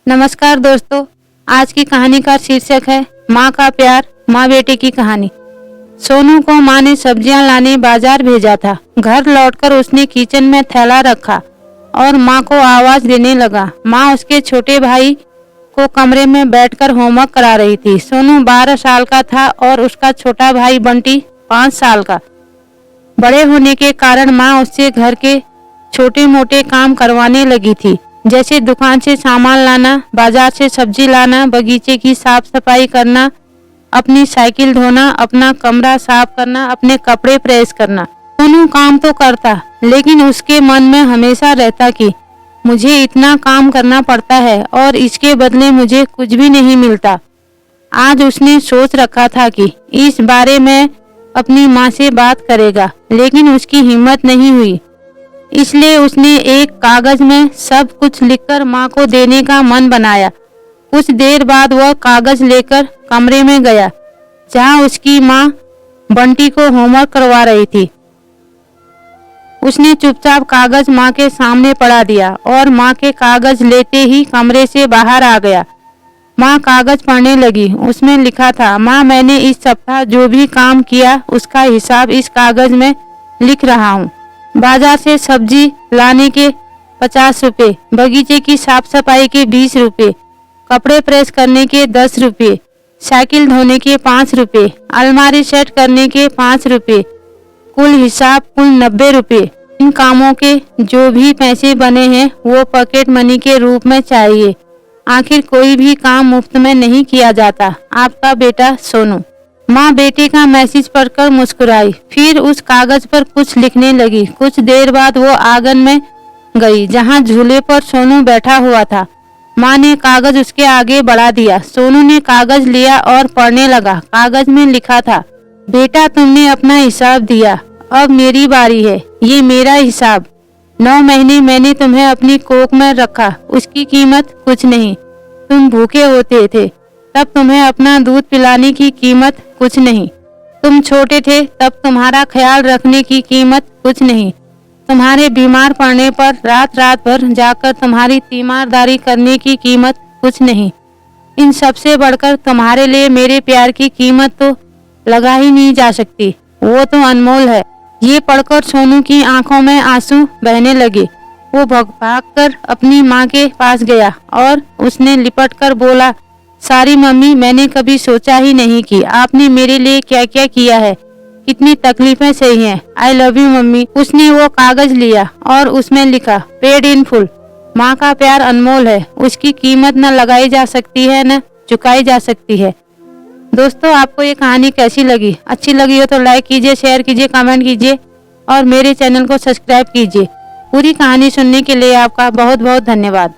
नमस्कार दोस्तों, आज की कहानी का शीर्षक है माँ का प्यार, माँ बेटे की कहानी। सोनू को माँ ने सब्जियां लाने बाजार भेजा था। घर लौटकर उसने किचन में थैला रखा और माँ को आवाज देने लगा। माँ उसके छोटे भाई को कमरे में बैठकर होमवर्क करा रही थी। सोनू 12 साल का था और उसका छोटा भाई बंटी 5 साल का। बड़े होने के कारण माँ उससे घर के छोटे मोटे काम करवाने लगी थी, जैसे दुकान से सामान लाना, बाजार से सब्जी लाना, बगीचे की साफ सफाई करना, अपनी साइकिल धोना, अपना कमरा साफ करना, अपने कपड़े प्रेस करना। सोनू काम तो करता, लेकिन उसके मन में हमेशा रहता कि मुझे इतना काम करना पड़ता है और इसके बदले मुझे कुछ भी नहीं मिलता। आज उसने सोच रखा था कि इस बारे में अपनी माँ से बात करेगा, लेकिन उसकी हिम्मत नहीं हुई। इसलिए उसने एक कागज में सब कुछ लिखकर माँ को देने का मन बनाया। कुछ देर बाद वह कागज लेकर कमरे में गया, जहाँ उसकी माँ बंटी को होमवर्क करवा रही थी। उसने चुपचाप कागज माँ के सामने पढ़ा दिया और माँ के कागज लेते ही कमरे से बाहर आ गया। माँ कागज पढ़ने लगी। उसमें लिखा था, माँ मैंने इस सप्ताह जो भी काम किया उसका हिसाब इस कागज में लिख रहा हूँ। बाजार से सब्जी लाने के 50 रुपये, बगीचे की साफ सफाई के 20 रुपये, कपड़े प्रेस करने के 10 रुपये, साइकिल धोने के 5 रुपये, अलमारी सेट करने के 5 रुपये, कुल हिसाब कुल 90 रुपये। इन कामों के जो भी पैसे बने हैं वो पॉकेट मनी के रूप में चाहिए। आखिर कोई भी काम मुफ्त में नहीं किया जाता। आपका बेटा सोनू। माँ बेटे का मैसेज पढ़कर मुस्कुराई, फिर उस कागज पर कुछ लिखने लगी। कुछ देर बाद वो आंगन में गई, जहाँ झूले पर सोनू बैठा हुआ था। माँ ने कागज उसके आगे बढ़ा दिया। सोनू ने कागज लिया और पढ़ने लगा। कागज में लिखा था, बेटा तुमने अपना हिसाब दिया, अब मेरी बारी है। ये मेरा हिसाब। 9 महीने मैंने तुम्हें अपनी कोख में रखा, उसकी कीमत कुछ नहीं। तुम भूखे होते थे तब तुम्हें अपना दूध पिलाने की कीमत कुछ नहीं। तुम छोटे थे तब तुम्हारा ख्याल रखने की कीमत कुछ नहीं। तुम्हारे बीमार पड़ने पर रात रात भर जाकर तुम्हारी तीमारदारी करने की कीमत कुछ नहीं। इन सबसे बढ़कर तुम्हारे लिए मेरे प्यार की कीमत तो लगा ही नहीं जा सकती, वो तो अनमोल है। ये पढ़कर सोनू की आंखों में आंसू बहने लगे। वो भागकर अपनी माँ के पास गया और उसने लिपट कर बोला, सारी मम्मी, मैंने कभी सोचा ही नहीं कि आपने मेरे लिए क्या क्या किया है, कितनी तकलीफें सही हैं। I love you mummy. उसने वो कागज लिया और उसमें लिखा, पेड इन फुल। माँ का प्यार अनमोल है, उसकी कीमत न लगाई जा सकती है न चुकाई जा सकती है। दोस्तों, आपको ये कहानी कैसी लगी? अच्छी लगी हो तो लाइक कीजिए, शेयर कीजिए, कमेंट कीजिए और मेरे चैनल को सब्सक्राइब कीजिए। पूरी कहानी सुनने के लिए आपका बहुत बहुत धन्यवाद।